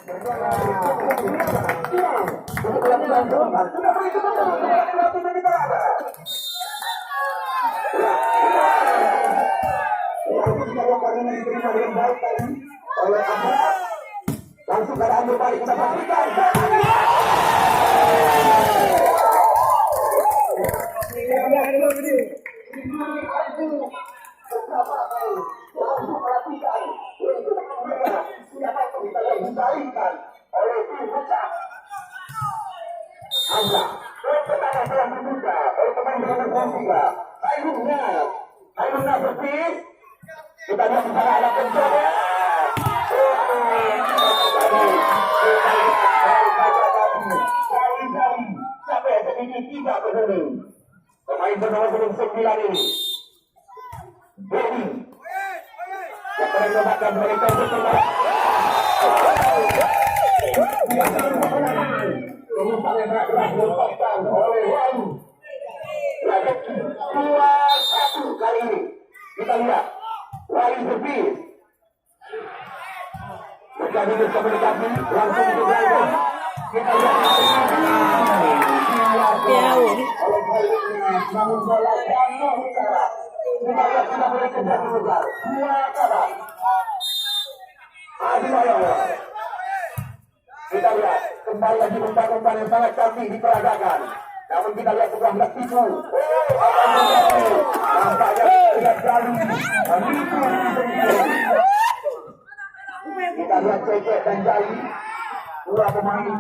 Langsung pada ambil balik kita pastikan. Kita lihat pada alat contohnya. Sampai sedikit tidak peduli. Pemain bernama 9 ini. Bobby. Siapa yang mengatakan mereka bersama. Penumpang yang telah dilepaskan oleh Wahyu. 2-1 kali ini. Kita lihat. Wahyu berpis. Menjadi berkomunikasi langsung ke driver. Kita lihat. Namun bola jatuh di sana. Kita lihat tidak boleh kejar mengejar. 2-1. Kita lihat kembali lagi umpan-umpan yang sangat cantik diperagakan. Namun kita lihat sebuah belas tipu. Nampaknya tidak terlalu. Kita lihat cecek dan jali. Dua pemain